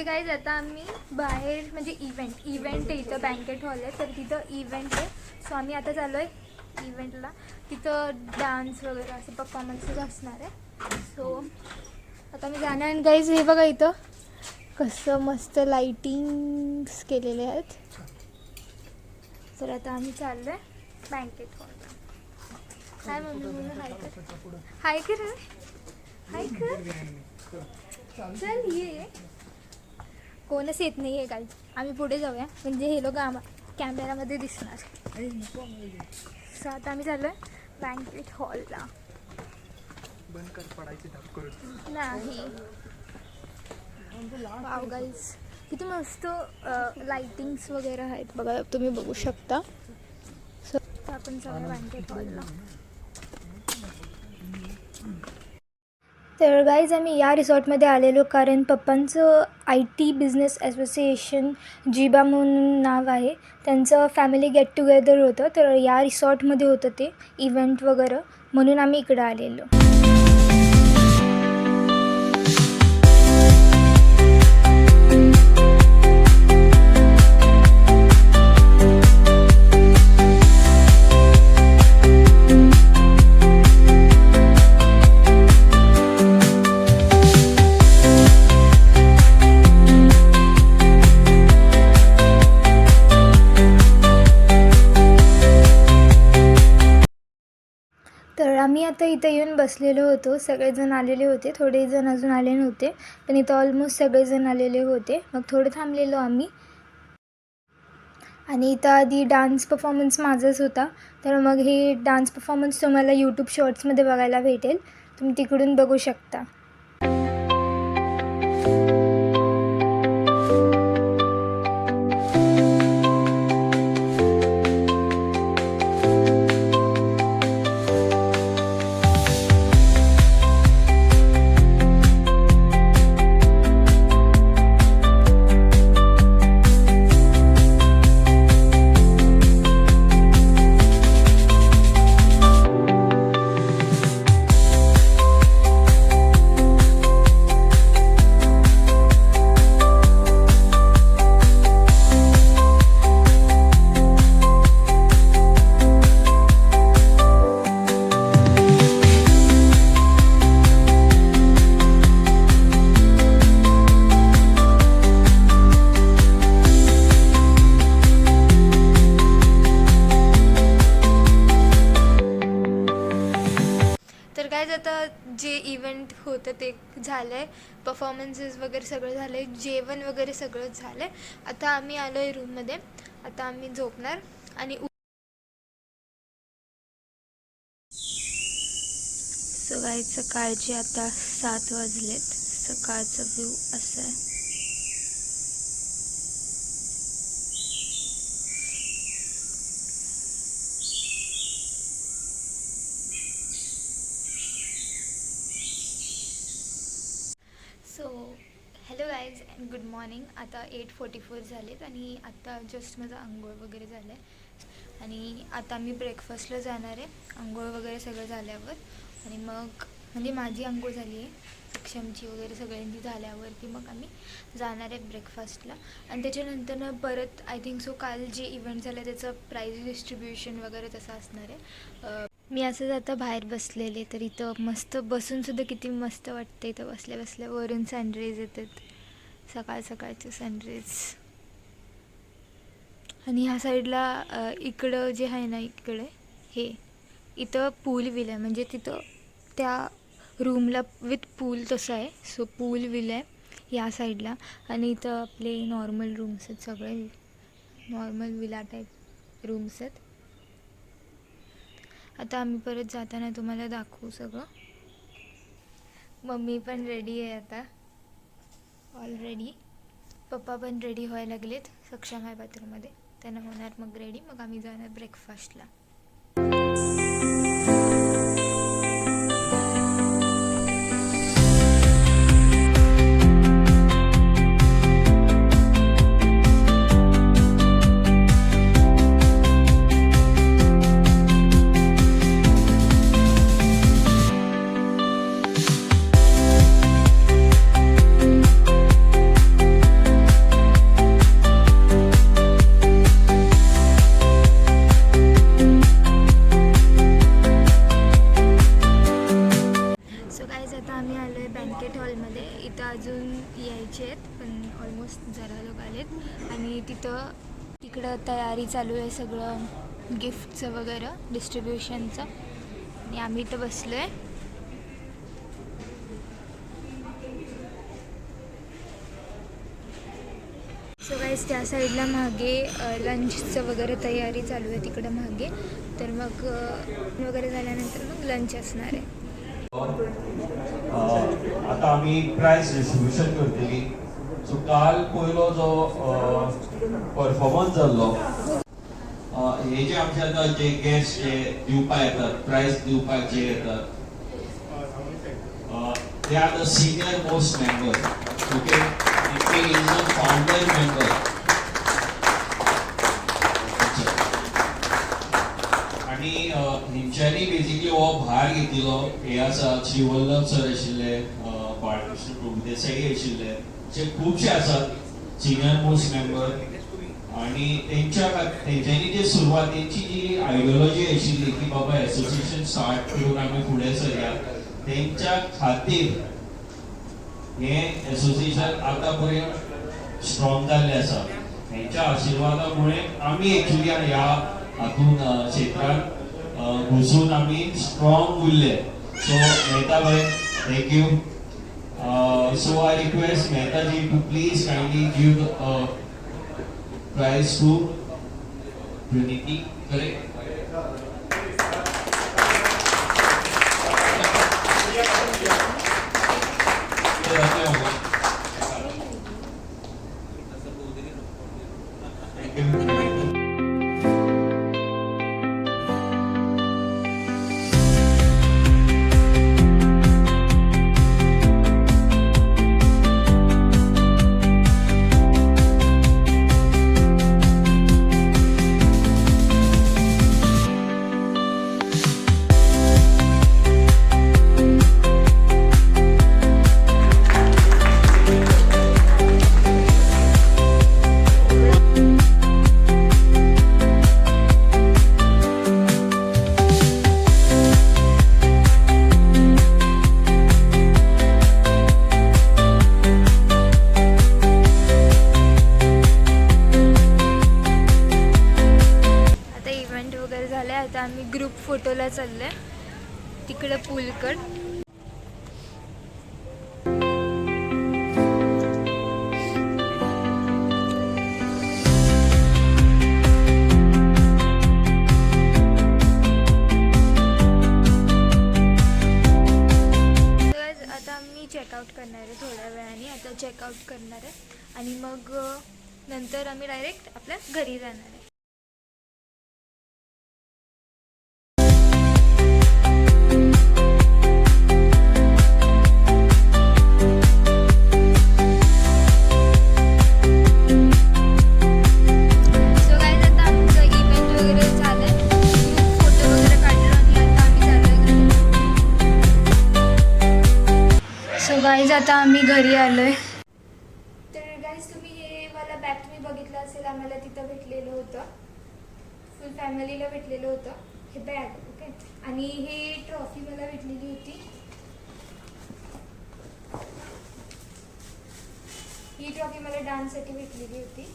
Guys आता आम्ही बाहेर म्हणजे इव्हेंट आहे इथं, बँकेट हॉल आहे तर तिथं इव्हेंट आहे. सो आम्ही आता चाललो आहे इव्हेंटला. तिथं डान्स वगैरे असे परफॉर्मन्सेस असणार आहे. सो आता मी जाणार. आणि गाईज हे बघा इथं कसं मस्त लाईटिंग्स केलेले आहेत. तर आता आम्ही चाललो आहे बँकेट हॉलला. काय म्हणून हाय कर हाय कर चल ये. कोणच येत नाही आहे गाईज. आम्ही पुढे जाऊया म्हणजे हे लोक कॅमेरामध्ये दिसणार. सो आता आम्ही चाललो आहे बँकेट हॉलला. नाही वाव गाईज किती मस्त लाइटिंग्स वगैरे आहेत बघा, तुम्ही बघू शकता. सो आपण चाललो बँकेट हॉलला. तर गाईज आम्ही या रिसॉर्टमध्ये आलेलो कारण पप्पांचं IT बिझनेस असोसिएशन जिबा म्हणून नाव आहे, त्यांचं फॅमिली गेट टुगेदर होतं. तर या रिसॉर्टमध्ये होतं ते इव्हेंट वगैरे, म्हणून आम्ही इकडं आलेलो. तर आम्ही आता इथं येऊन बसलेलो होतो. सगळेजण आलेले होते, थोडे जण अजून आले नव्हते, पण इथं ऑलमोस्ट सगळेजण आलेले होते. मग थोडं थांबलेलो आम्ही. आणि इथं आधी डान्स परफॉर्मन्स माझाच होता. तर मग हे डान्स परफॉर्मन्स तुम्हाला यूट्यूब शॉर्ट्समध्ये बघायला भेटेल, तुम्ही तिकडून बघू शकता. आता जे इव्हेंट होतं ते झालं आहे, परफॉर्मन्सेस वगैरे सगळं झालं आहे, जेवण वगैरे सगळंच झालं आहे. आता आम्ही आलो आहे रूममध्ये. आता आम्ही झोपणार. आणि सो गाईज सकाळचे आता 7 वाजलेत. सकाळचा व्ह्यू असा आहे. So hello guys and good morning. आता 8:44 झालेत आणि आता जस्ट माझं आंघोळ वगैरे झालं आहे. आणि आता मी ब्रेकफास्टला जाणार आहे आंघोळ वगैरे सगळं झाल्यावर. आणि मग म्हणजे माझी आंघोळ झाली आहे, सक्षमची वगैरे सगळ्यांची झाल्यावरती मग आम्ही जाणार आहे ब्रेकफास्टला. आणि त्याच्यानंतर परत आय थिंक सो काल जे इव्हेंट झालं त्याचं प्राईज डिस्ट्रीब्युशन वगैरे तसं असणार आहे. मी असंच आता बाहेर बसलेले, तर इथं मस्त बसूनसुद्धा किती मस्त वाटतं. इथं बसल्या बसल्या वरून सनराईज येतात, सकाळ सकाळचे सनराईज. आणि ह्या साईडला इकडं जे आहे ना, इकडे हे इथं पूल विल आहे, म्हणजे तिथं त्या रूमला विथ पूल तसं आहे. सो पूल विल आहे या साईडला. आणि इथं आपले नॉर्मल रूम्स आहेत, सगळे नॉर्मल विला टाईप रूम्स आहेत. आता आम्ही परत जाताना तुम्हाला दाखवू सगळं. मम्मी पण रेडी आहे आता ऑलरेडी. पप्पा पण रेडी व्हायला लागलेत, सक्षम आहे बाथरूममध्ये, त्यांना होणार मग रेडी. मग आम्ही जाणार ब्रेकफास्टला. तयारी चालू आहे सगळं गिफ्टचं वगैरे डिस्ट्रीब्युशनचं. आणि आम्ही इथं बसलो आहे. सो गाईस त्या साईडला मागे लंचचं वगैरे तयारी चालू आहे तिकडं मागे. तर मग वगैरे झाल्यानंतर मग लंच असणार आहे. आता आम्ही प्राइज डिस्ट्रीब्युशन करतली. सो काल पयलो जो परफॉर्मन्स जाल्लो हे जे आमचे आता जे गेस्ट जे दिवपाक येतात प्राइज दिवपाक जे येतात they are the senior most member. Okay, he is the founder member. आणि हेंच्यांनी बेसिकली हो भार घेतिल्लो हे आसा श्री वल्लभ सर आशिल्ले, बाळकृष्ण प्रभुदेसाई आशिल्ले, जे खूबशे आसात सिनियर मोस्ट मेंबर. आणि तेंच्यांनी जे सुरवातेची जी आयडियोलॉजी आशिल्ली की बाबा एसोसिएशन स्टार्ट करून आमी फुडें सरया, तेंच्या खातीर हे एसोसिएशन आता पर्यंत स्ट्रॉंग जाल्ले आसा. हेंच्या आशिर्वादामुळे आमी एक्चुअली ह्या हातून क्षेत्रांत घुसून आमी स्ट्रॉंग उरले. सो मेहता भाई, thank you. So I request Mehta ji to please kindly give prize to Praniti. Correct. आता आम्ही ग्रुप फोटोला चाललोय तिकडं पूलकड. आता मी चेकआउट करणार आहे थोड्या वेळाने. आता चेकआउट करणार आहे आणि मग नंतर आम्ही डायरेक्ट आपल्या घरी जाणार आहे. गाईज आता आम्ही घरी आलोय. तर गाईज तुम्ही हे मला बॅग तुम्ही बघितलं असेल, आम्हाला तिथं भेटलेलं होतं, फुल फॅमिलीला भेटलेलं होतं हे बॅग. ओके, आणि हे ट्रॉफी मला भेटलेली होती. ही ट्रॉफी मला डान्ससाठी भेटलेली होती.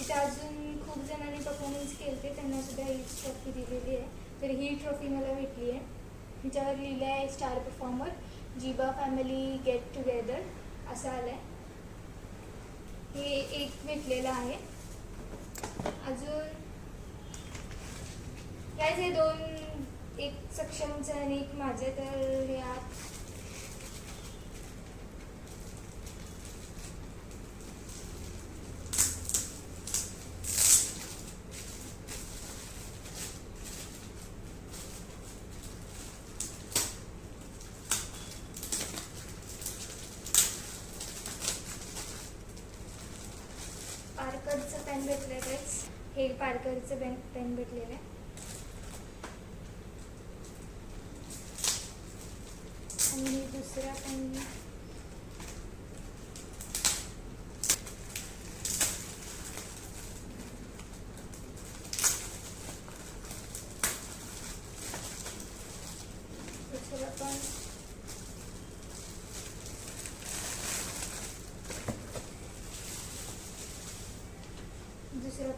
इथे अजून खूप जणांनी परफॉर्मन्स केले, त्यांना सुद्धा ही ट्रॉफी दिलेली आहे. तर ही ट्रॉफी मला भेटली आहे. हिच्यावर लिहिलं आहे स्टार परफॉर्मर जीबा फॅमिली गेट टुगेदर असं आलंय. हे एक भेटलेलं आहे. अजून काय हे दोन, एक सक्षमचं आणि एक माझं. तर हे आत पार्करचं पेन भेटलेलं आहे. हे पार्करचं पेन भेटलेलं आहे. आणि दुसरा पेन दुसरा पण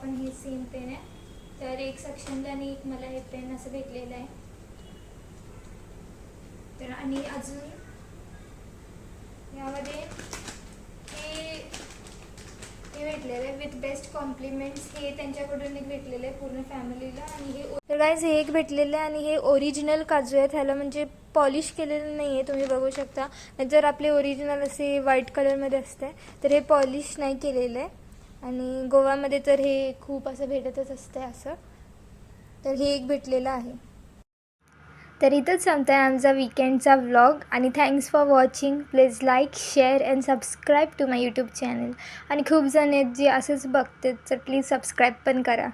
पण हे सेम पेन आहे. तर एक सक्षमला आणि एक मला हे पेन असं भेटलेलं आहे. तर आणि अजून यामध्ये हे भेटलेलं आहे विथ बेस्ट कॉम्प्लिमेंट्स. हे त्यांच्याकडून एक भेटलेलं आहे पूर्ण फॅमिलीला. आणि हे तर गाईज हे एक भेटलेलं आहे आणि हे ओरिजिनल काजू आहेत. ह्याला म्हणजे पॉलिश केलेलं नाही आहे, तुम्ही बघू शकता. जर आपले ओरिजिनल असे व्हाईट कलरमध्ये असते तर हे पॉलिश नाही केलेलं आहे. आणि गोव्यामध्ये तर हे खूप असं भेटतच असतं असं. तर हे एक भेटलेलं आहे. तर इथंच संपता आहे आमचा विकेंडचा व्लॉग. आणि thanks for watching. Please like, share and subscribe to my YouTube channel. आणि खूप जण आहेत जे असंच बघतात, तर प्लीज सबस्क्राईब पण करा.